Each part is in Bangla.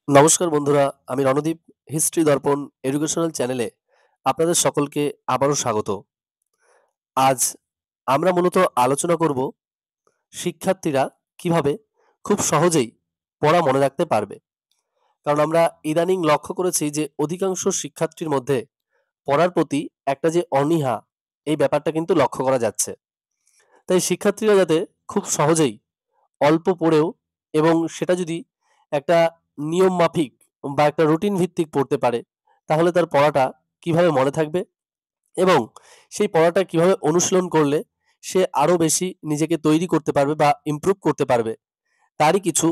নমস্কার বন্ধুরা, আমি রণদীপ হিস্ট্রি দর্পণ এডুকেশনাল চ্যানেলে আপনাদের সকলকে আবারও স্বাগত। আজ আমরা মূলত আলোচনা করব শিক্ষার্থীরা কিভাবে খুব সহজেই পড়া মনে রাখতে পারবে। কারণ আমরা ইদানিং লক্ষ্য করেছি যে অধিকাংশ শিক্ষার্থীর মধ্যে পড়ার প্রতি একটা যে অনীহা, এই ব্যাপারটা কিন্তু লক্ষ্য করা যাচ্ছে। তাই শিক্ষার্থীরা যাতে খুব সহজেই অল্প পড়েও এবং সেটা যদি একটা নিয়ম মাফিক বা একটা রুটিন ভিত্তিক পড়তে পারে, তাহলে তার পড়াটা কিভাবে মনে থাকবে এবং সেই পড়াটা কিভাবে অনুশীলন করলে সে আরো বেশি নিজেকে তৈরি করতে পারবে বা ইমপ্রুভ করতে পারবে, তারই কিছু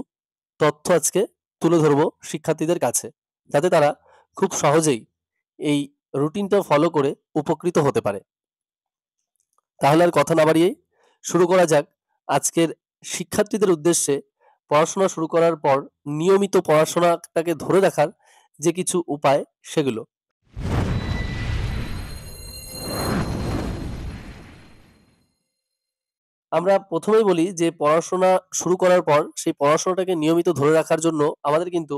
তথ্য আজকে তুলে ধরবো শিক্ষার্থীদের কাছে, যাতে তারা খুব সহজেই এই রুটিনটা ফলো করে উপকৃত হতে পারে। তাহলে আর কথা না বাড়িয়েই শুরু করা যাক আজকের শিক্ষার্থীদের উদ্দেশ্যে পড়াশোনা শুরু করার পর নিয়মিত পড়াশোনাটাকে ধরে রাখার যে কিছু উপায় সেগুলো। আমরা প্রথমেই বলি যে পড়াশোনা শুরু করার পর সেই পড়াশোনাটাকে নিয়মিত ধরে রাখার জন্য আমাদের কিন্তু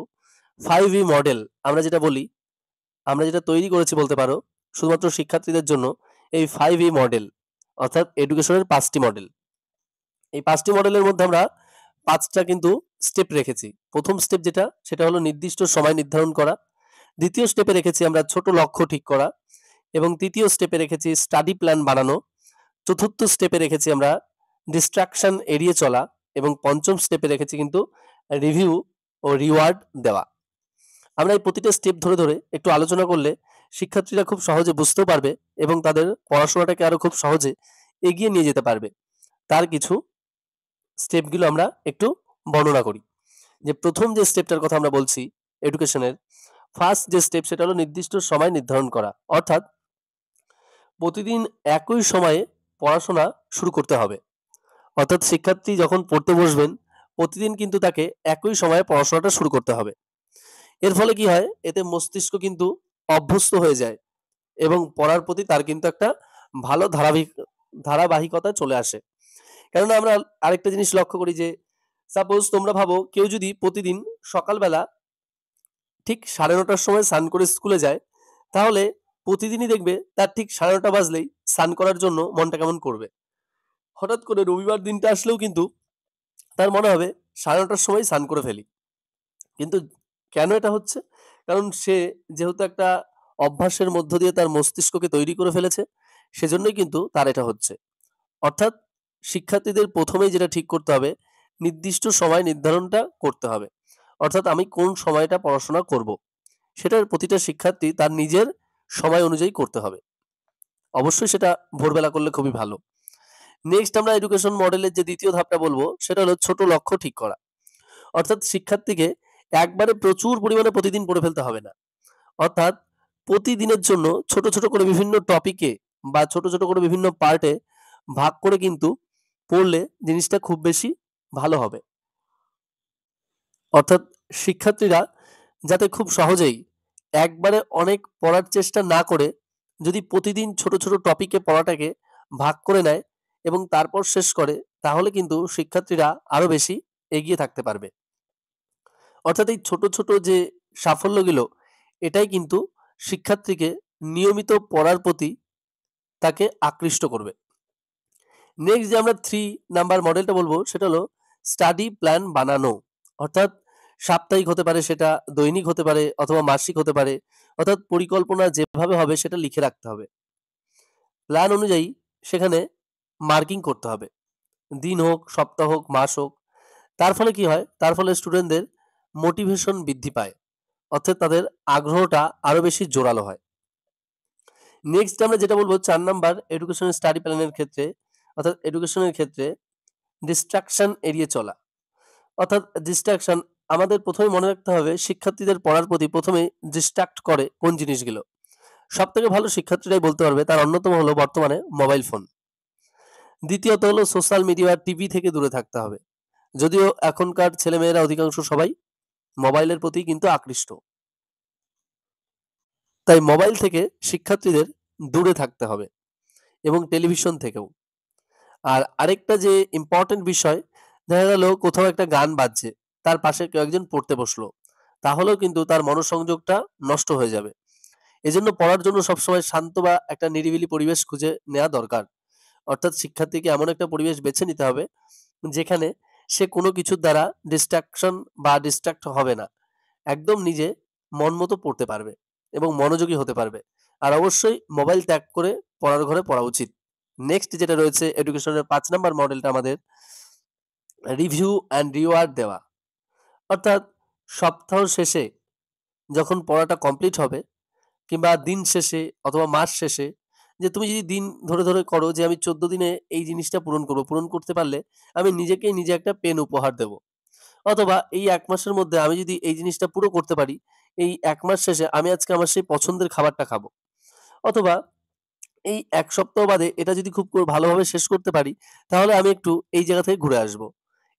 5E মডেল আমরা যেটা বলি, আমরা যেটা তৈরি করেছি বলতে পারো শুধুমাত্র শিক্ষার্থীদের জন্য। এই 5E মডেল অর্থাৎ এডুকেশনের 5টি মডেল। এই 5টি মডেলের মধ্যে আমরা 5টা কিন্তু স্টেপ রেখেছি। প্রথম স্টেপ যেটা সেটা হলো নির্দিষ্ট সময় নির্ধারণ করা। দ্বিতীয় স্টেপে রেখেছি আমরা ছোট লক্ষ্য ঠিক করা এবং তৃতীয় স্টেপে রেখেছি স্টাডি প্ল্যান বানানো। চতুর্থ স্টেপে রেখেছি আমরা ডিস্ট্রাকশন এড়িয়ে চলা এবং পঞ্চম স্টেপে রেখেছি কিন্তু রিভিউ ও রিওয়ার্ড দেওয়া। আমরা এই প্রতিটা স্টেপ ধরে ধরে একটু আলোচনা করলে শিক্ষার্থীরা খুব সহজে বুঝতেও পারবে এবং তাদের পড়াশোনাটাকে আরো খুব সহজে এগিয়ে নিয়ে যেতে পারবে। তার কিছু স্টেপগুলো আমরা একটু বর্ণনা করি। যে প্রথম যে স্টেপটার কথা আমরা বলছি এডুকেশনের, ফার্স্ট যে স্টেপ সেটা হলো নির্দিষ্ট সময় নির্ধারণ করা। অর্থাৎ প্রতিদিন একই সময়ে পড়াশোনা শুরু করতে হবে। অর্থাৎ শিক্ষার্থী যখন পড়তে বসবেন প্রতিদিন কিন্তু তাকে একই সময়ে পড়াশোনাটা শুরু করতে হবে। এর ফলে কি হয়, এতে মস্তিষ্ক কিন্তু অভ্যস্ত হয়ে যায় এবং পড়ার প্রতি তার কিন্তু একটা ভালো ধারাবাহিকতা চলে আসে। কেননা আমরা আরেকটা জিনিস লক্ষ্য করি যে সাপোজ তোমরা ভাবো কেউ যদি প্রতিদিন সকালবেলা ঠিক 9:30টার সময় স্নান করে স্কুলে যায়, তাহলে প্রতিদিনই দেখবে তার ঠিক 9:30 বাজলেই স্নান করার জন্য মনটা কেমন করবে। হঠাৎ করে রবিবার দিনটা আসলেও কিন্তু তার মনে হবে 9:30টার সময় স্নান করে ফেলি। কিন্তু কেন এটা হচ্ছে? কারণ সে যেহেতু একটা অভ্যাসের মধ্য দিয়ে তার মস্তিষ্ককে তৈরি করে ফেলেছে, সেজন্যই কিন্তু তার এটা হচ্ছে। অর্থাৎ শিক্ষার্থীদের প্রথমেই যেটা ঠিক করতে হবে, নির্দিষ্ট সময় নির্ধারণটা করতে হবে। অর্থাৎ আমি কোন সময়টা পড়াশোনা করব, সেটার প্রতিটা শিক্ষার্থী তার নিজের সময় অনুযায়ী করতে হবে। অবশ্যই সেটা ভোরবেলা করলে খুবই ভালো। নেক্সট আমরা এডুকেশন মডেলের যে দ্বিতীয় ধাপটা বলবো সেটা হলো ছোট লক্ষ্য ঠিক করা। অর্থাৎ শিক্ষার্থীকে একবারে প্রচুর পরিমাণে প্রতিদিন পড়ে ফেলতে হবে না। অর্থাৎ প্রতিদিনের জন্য ছোট ছোট করে বিভিন্ন টপিকে বা ছোট ছোট করে বিভিন্ন পার্টে ভাগ করে কিন্তু পড়লে জিনিসটা খুব বেশি ভালো হবে। অর্থাৎ শিক্ষার্থীরা যাতে খুব সহজেই একবারে অনেক পড়ার চেষ্টা না করে যদি প্রতিদিন ছোট ছোট টপিকে পড়াটাকে ভাগ করে নেয় এবং তারপর শেষ করে, তাহলে কিন্তু শিক্ষার্থীরা আরো বেশি এগিয়ে থাকতে পারবে। অর্থাৎ এই ছোট ছোট যে সাফল্যগুলো, এটাই কিন্তু শিক্ষার্থীকে নিয়মিত পড়ার প্রতি তাকে আকৃষ্ট করবে। নেক্সট যে আমরা 3 নাম্বার মডেলটা বলবো সেটা হলো স্টাডি প্ল্যান বানানো। অর্থাৎ সাপ্তাহিক হতে পারে, সেটা দৈনিক হতে পারে অথবা মাসিক হতে পারে। অর্থাৎ পরিকল্পনা যেভাবে হবে সেটা লিখে রাখতে হবে। প্ল্যান অনুযায়ী সেখানে মার্কিং করতে হবে। দিন হোক, সপ্তাহ হোক, মাস হোক। তার ফলে কি হয়? তার ফলে স্টুডেন্টদের মোটিভেশন বৃদ্ধি পায়। অর্থাৎ তাদের আগ্রহটা আরো বেশি জোরালো হয়। নেক্সট আমরা যেটা বলবো 4 নাম্বার এডুকেশন স্টাডি প্ল্যানের ক্ষেত্রে, অর্থাৎ এডুকেশনের ক্ষেত্রে ডিস্ট্রাকশন এড়িয়ে চলা। অর্থাৎ ডিস্ট্রাকশন আমাদের প্রথমে মনে রাখতে হবে শিক্ষার্থীদের পড়ার প্রতি প্রথমে ডিস্ট্রাক্ট করে কোন জিনিসগুলো। সব থেকে ভালো শিক্ষার্থীরাই বলতে পারবে, তার অন্যতম হলো বর্তমানে মোবাইল ফোন। দ্বিতীয়ত হলো সোশ্যাল মিডিয়া টিভি থেকে দূরে থাকতে হবে। যদিও এখনকার ছেলেমেয়েরা অধিকাংশ সবাই মোবাইলের প্রতি কিন্তু আকৃষ্ট, তাই মোবাইল থেকে শিক্ষার্থীদের দূরে থাকতে হবে এবং টেলিভিশন থেকেও। আর আরেকটা যে ইম্পর্টেন্ট বিষয়, দেখা গেল কোথাও একটা গান বাজছে, তার পাশে কেউ একজন পড়তে বসলো, তাহলেও কিন্তু তার মনোসংযোগটা নষ্ট হয়ে যাবে। এজন্য পড়ার জন্য সবসময় শান্ত বা একটা নিরিবিলি পরিবেশ খুঁজে নেওয়া দরকার। অর্থাৎ শিক্ষার্থীকে এমন একটা পরিবেশ বেছে নিতে হবে যেখানে সে কোনো কিছুর দ্বারা ডিস্ট্রাকশন বা ডিস্ট্রাক্ট হবে না। একদম নিজে মন মতো পড়তে পারবে এবং মনোযোগী হতে পারবে। আর অবশ্যই মোবাইল ত্যাগ করে পড়ার ঘরে পড়া উচিত। নেক্সট যেটা রয়েছে এডুকেশনের ৫ নাম্বার মডেলটা আমাদের রিভিউ অ্যান্ড রিওয়ার্ড দেওয়া। অর্থাৎ সপ্তাহ শেষে যখন পড়াটা কমপ্লিট হবে কিংবা দিন শেষে অথবা মাস শেষে যে তুমি যদি দিন ধরে করো যে আমি ১৪ দিনে এই জিনিসটা পূরণ করব। পূরণ করতে পারলে আমি নিজেকেই নিজে একটা পেন উপহার দেব। অথবা এই ১ মাসের মধ্যে আমি যদি এই জিনিসটা পুরো করতে পারি, এই ১ মাস শেষে আমি আজকে আমার সেই পছন্দের খাবারটা খাবো। অথবা এই ১ সপ্তাহ বাদে এটা যদি খুব ভালোভাবে শেষ করতে পারি, তাহলে আমি একটু এই জায়গা থেকে ঘুরে আসবো।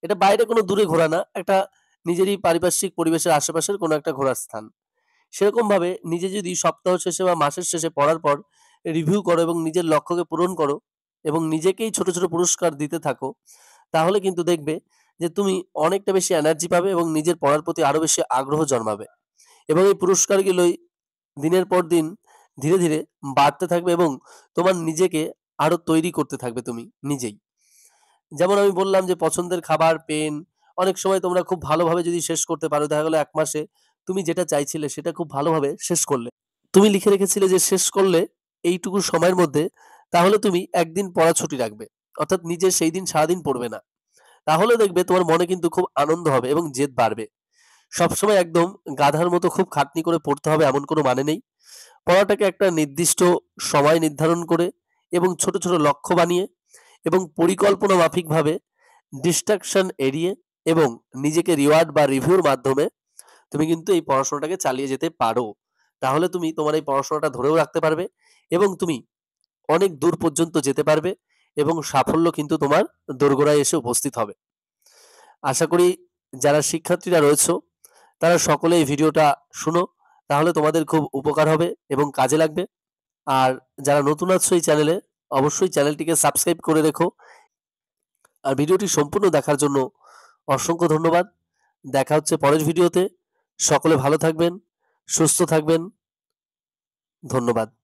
এটা বাইরে কোনো দূরে ঘোরা না, একটা নিজেরই পারিপার্শ্বিক পরিবেশের আশেপাশের কোনো একটা ঘোরার স্থান। সেরকমভাবে নিজে যদি সপ্তাহ শেষে বা মাসের শেষে পড়ার পর রিভিউ করো এবং নিজের লক্ষ্যকে পূরণ করো এবং নিজেকেই ছোট পুরস্কার দিতে থাকো, তাহলে কিন্তু দেখবে যে তুমি অনেকটা বেশি এনার্জি পাবে এবং নিজের পড়ার প্রতি আরো বেশি আগ্রহ জন্মাবে। এবং এই পুরস্কারগুলোই দিনের পর দিন ধীরে বাড়তে থাকবে এবং তোমার নিজেকে আরো তৈরি করতে থাকবে তুমি নিজেই। যেমন আমি বললাম যে পছন্দের খাবার, পেন অনেক সময় তোমরা খুব ভালোভাবে যদি শেষ করতে পারো, দেখা গেল ১ মাসে তুমি যেটা চাইছিলে সেটা খুব ভালোভাবে শেষ করলে। তুমি লিখে রেখেছিলে যে শেষ করলে এইটুকু সময়ের মধ্যে, তাহলে তুমি ১ দিন পড়া ছুটি রাখবে। অর্থাৎ নিজে সেই দিন সারাদিন পড়বে না। তাহলে দেখবে তোমার মনে কিন্তু খুব আনন্দ হবে এবং জেদ বাড়বে। সবসময় একদম গাধার মতো খুব খাটনি করে পড়তে হবে এমন কোনো মানে নেই। পড়াটাকে একটা নির্দিষ্ট সময় নির্ধারণ করে এবং ছোট লক্ষ্য বানিয়ে এবং পরিকল্পনা মাফিকভাবে ডিস্ট্রাকশন এড়িয়ে এবং নিজেকে রিওয়ার্ড বা রিভিউর মাধ্যমে তুমি কিন্তু এই পড়াশোনাটাকে চালিয়ে যেতে পারো। তাহলে তুমি তোমার এই পড়াশোনাটা ধরেও রাখতে পারবে এবং তুমি অনেক দূর পর্যন্ত যেতে পারবে এবং সাফল্য কিন্তু তোমার দোরগোড়ায় এসে উপস্থিত হবে। আশা করি যারা শিক্ষার্থীরা রয়েছো তারা সকলে এই ভিডিওটা শুনো, তাহলে তোমাদের খুব উপকার হবে এবং কাজে লাগবে। আর যারা নতুন আছো এই চ্যানেলে, অবশ্যই চ্যানেলটিকে সাবস্ক্রাইব করে রেখো। আর ভিডিওটি সম্পূর্ণ দেখার জন্য অসংখ্য ধন্যবাদ। দেখা হচ্ছে পরের ভিডিওতে। সকলে ভালো থাকবেন, সুস্থ থাকবেন। ধন্যবাদ।